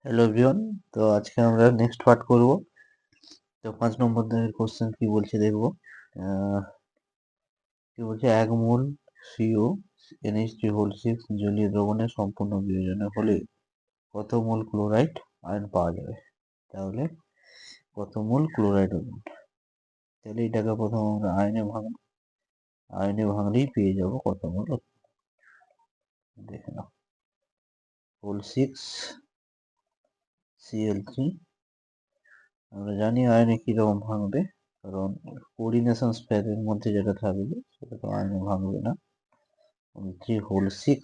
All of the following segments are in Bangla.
Hello everyone. তো আজকে আমরা নেক্সট পার্ট করব। তো 5 নম্বর দাগের কোশ্চেন কি বলছে দেখবো। কি বলছে, 1 মোল সিও NH3 জলীয় দ্রবণের সম্পূর্ণ বিয়োজনে হলে কত মোল ক্লোরাইড আয়ন পাওয়া যাবে। তাহলে কত মোল ক্লোরাইড হবে, তাহলে এটাকে প্রথম আমরা আয়নে ভাঙলেই পেয়ে যাব কত মোল। দেখে নাও, হোল 6 Cl3। আমরা জানি আয়নে কিরকম ভাঙবে, কারণ কোঅর্ডিনেশন স্পেয়ারের মধ্যে যেটা থাকবে সেটা তো আয়নে ভাঙবে না। 3 হোল 6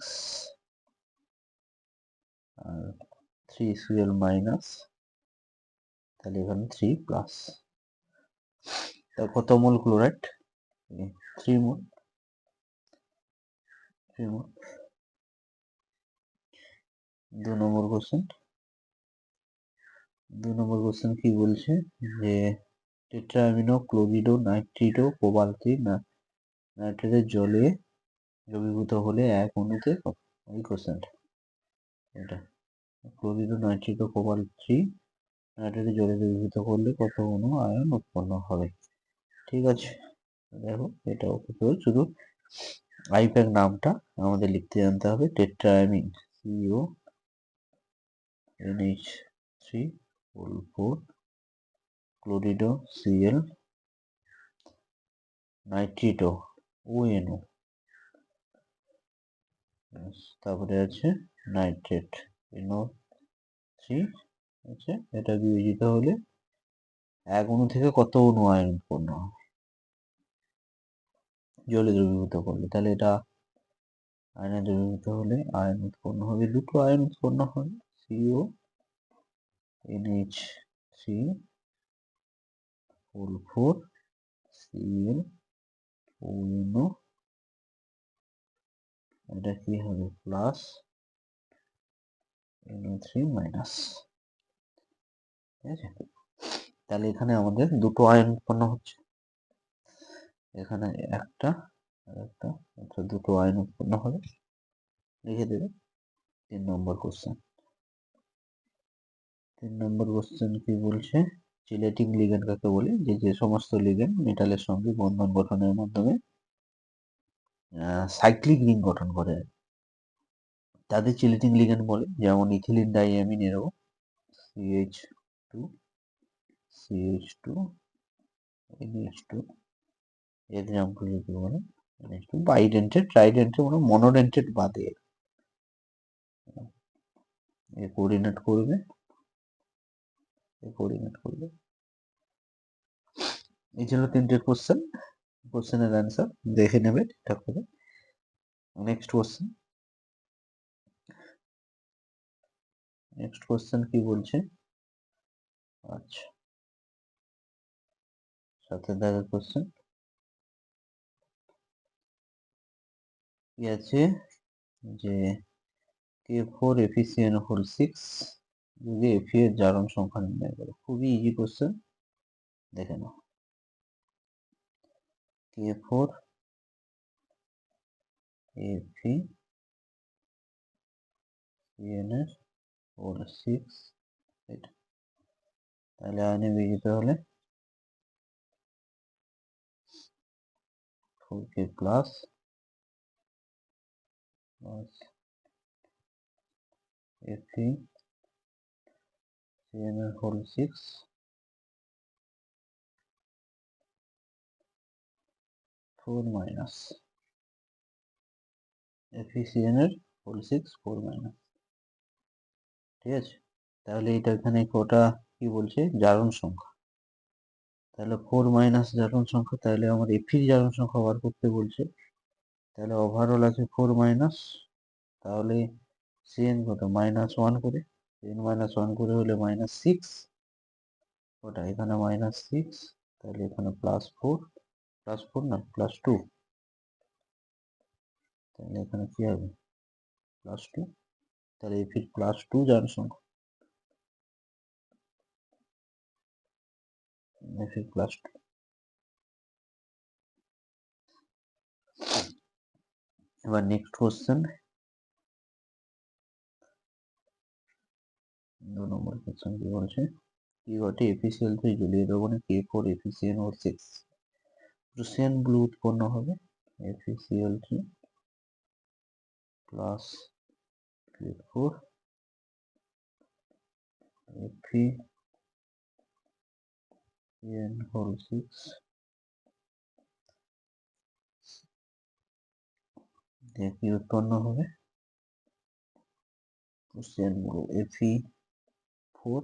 আর 3Cl মাইনাস, তাহলে এখানে 3 প্লাস। তা কত মোল ক্লোরাইড? 3 মোল। 3 মোল। 2 নম্বর কোশ্চেন। 2 নম্বর কোশ্চেন কি বলছে যে টেট্রাঅ্যামিনো ক্লোরিডো নাইট্রিটো কোবাল্ট নাইট্রেটের জলে দ্রবীভূত হলে এক অণুতে এই কোশ্চেনটা, এটা ক্লোরিডো নাইট্রিটো কোবাল্ট নাইট্রেটের জলে দ্রবীভূত করলে কত অণু আয়ন উৎপন্ন হবে। ঠিক আছে, দেখো এটা শুধু আইপ্যাক নামটা আমাদের লিখতে জানতে হবে। Tetraammine CO NH3 ক্লোরিডো Cl নাইট্রিটো ONO, তারপরে আছে নাইট্রেট NO3। আছে, এটা বিয়োজিত হলে এক অণু থেকে কত অণু আয়ন উৎপন্ন হবে জলে দ্রবীভূত করলে। তাহলে এটা আয়নে দ্রবীভূত হলে আয়ন উৎপন্ন হবে, দুটো আয়ন উৎপন্ন হবে, CO NH3 Cl ONO। এটা কি হবে, প্লাস NO3 মাইনাস। ঠিক আছে, তাহলে এখানে আমাদের দুটো আয়ন উৎপন্ন হচ্ছে, এখানে একটা আর একটা, অর্থাৎ দুটো আয়ন উৎপন্ন হবে, লিখে দেবে। 3 নম্বর কোশ্চেন। 3 নম্বর কোশ্চেন কি বলছে, চিলেটিং লিগ্যান্ড কাকে বলে? যে সমস্ত লিগ্যান্ড মেটালের সঙ্গে বন্ধন গঠনের মাধ্যমে সাইক্লিক রিং গঠন করে তাদের চিলেটিং লিগ্যান্ড বলে। যেমন ইথিলিন ডাইঅ্যামিন এরও CH2 CH2 NH2 এক্সাম্পল যদি বলে NH2 বাইডেন্টেড ট্রাইডেন্টেড মানে মনোডেন্টেড বাদে এ কোঅর্ডিনেট করবে, এই ছিল 3টে কোশ্চেন। কোশ্চেনের অ্যান্সার দেখে নেবে ঠিকঠাক করে। নেক্সট কোশ্চেন কি বলছে, আচ্ছা 7 দাগের কোশ্চেন কি আছে যে K4 FeCN6 যদি Fe এর জারণ সংখ্যা নির্ণয় করে। খুবই ইজি কোশ্চেন, দেখে নাও। K4 FeCN6, এটা তাহলে আয়নে বিয়োজিত হলে 4K plus FeCN6 4 minus FeCN6 4 minus. ঠিক আছে, তাহলে এটা এখানে কটা কি বলছে, জারণ সংখ্যা। তাহলে 4 মাইনাস জারণ সংখ্যা, তাহলে আমার Fe জারণ সংখ্যা বার করতে বলছে। তাহলে ওভারঅল আছে 4 মাইনাস, তাহলে CN কত, -1 করে, CN -1 করে হলে -6, ওটা এখানে -6, তাহলে এখানে +4 না +2, তাহলে এখানে কি হবে, +2। তাহলে Fe +2 জারণ সংখ্যা, Fe +2। এবার নেক্সট কোশ্চেন, 2 নম্বর কোশ্চেন কি বলছে, কি ঘটে FeCl3 জলীয় দ্রবণে K4 FeCnO6 প্রুসিয়ান ব্লু উৎপন্ন হবে। FeCl3 প্লাস K4 FeCnO6 দিয়ে কি উৎপন্ন হবে, প্রুসিয়ান ব্লু Fe4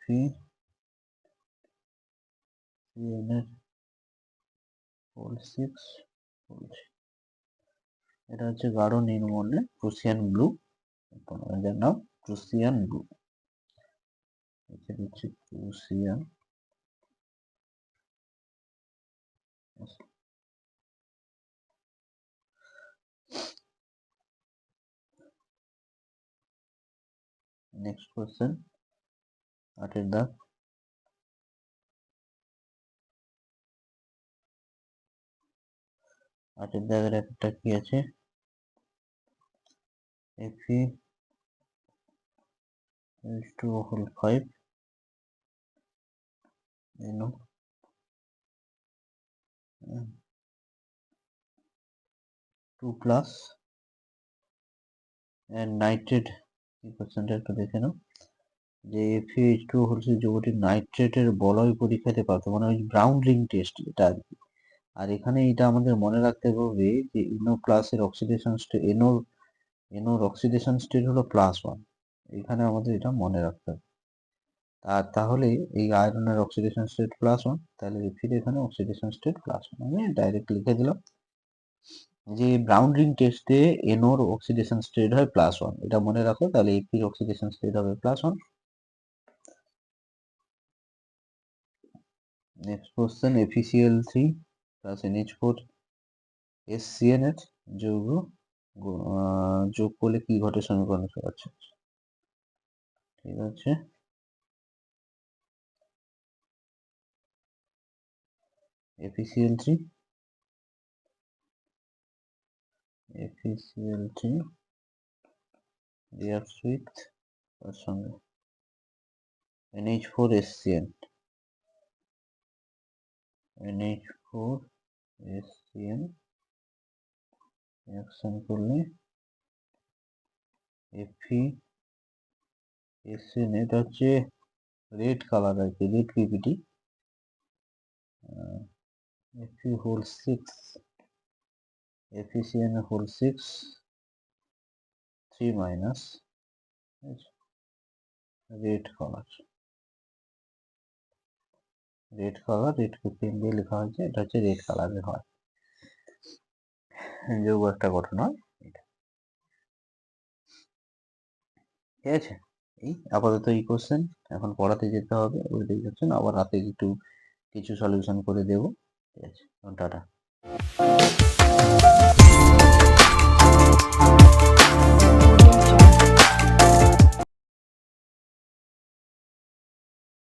FeCnO6 বলছে। এটা হচ্ছে গাঢ় নীল বর্ণে প্রুসিয়ান ব্লু, যার নাম প্রুসিয়ান ব্লু। দিচ্ছি প্রুসিয়ান নেক্সট কোশ্চেন 8 দাগ, 8 দাগের একটা কি আছে, Fe2O5 NO 2 প্লাস নাইট্রেট। কি কোশ্চেনটা একটু দেখে নাও, যে Fe2O6 যৌগটি নাইট্রেটের বলয় পরীক্ষাতে প্রাপ্ত, মানে ওই ব্রাউন রিং টেস্ট এটা আর কি। আর এখানে এটা আমাদের মনে রাখতে হবে যে NO প্লাসের অক্সিডেশন স্টেট, NOর অক্সিডেশন স্টেট হলো +1, এখানে আমাদের এটা মনে রাখতে হবে। আর তাহলে এই আয়রনের অক্সিডেশন স্টেট +1, তাহলে ফির এখানে অক্সিডেশন স্টেট +1, আমি ডাইরেক্ট লিখে দিলাম যে ব্রাউন রিং টেস্টে NOর অক্সিডেশন স্টেট হয় +1, এটা মনে রাখো। তাহলে এর অক্সিডেশন স্টেট হবে +1। Next question, FeCl3 plus NH4 SCN এর যৌগ যোগ করলে কি ঘটে সমীকরণ। আচ্ছা ঠিক আছে, FeCl3 reacts with তার সঙ্গে NH4 SCN রিঅ্যাকশন করলে FeSN, এটা হচ্ছে রেড কালার আর কি, red PPT. FeCN6 3 minus red colour, red pen দিয়ে লেখা হয়েছে, এটা হচ্ছে রেড কালারের হয় যৌগ একটা গঠন হয় এটা। ঠিক আছে, এই আপাতত এই কোশ্চেন, এখন পড়াতে যেতে হবে ওই দেখছেন, আবার রাতে একটু কিছু সলিউশন করে দেবো। ঠিক আছে, টাটা।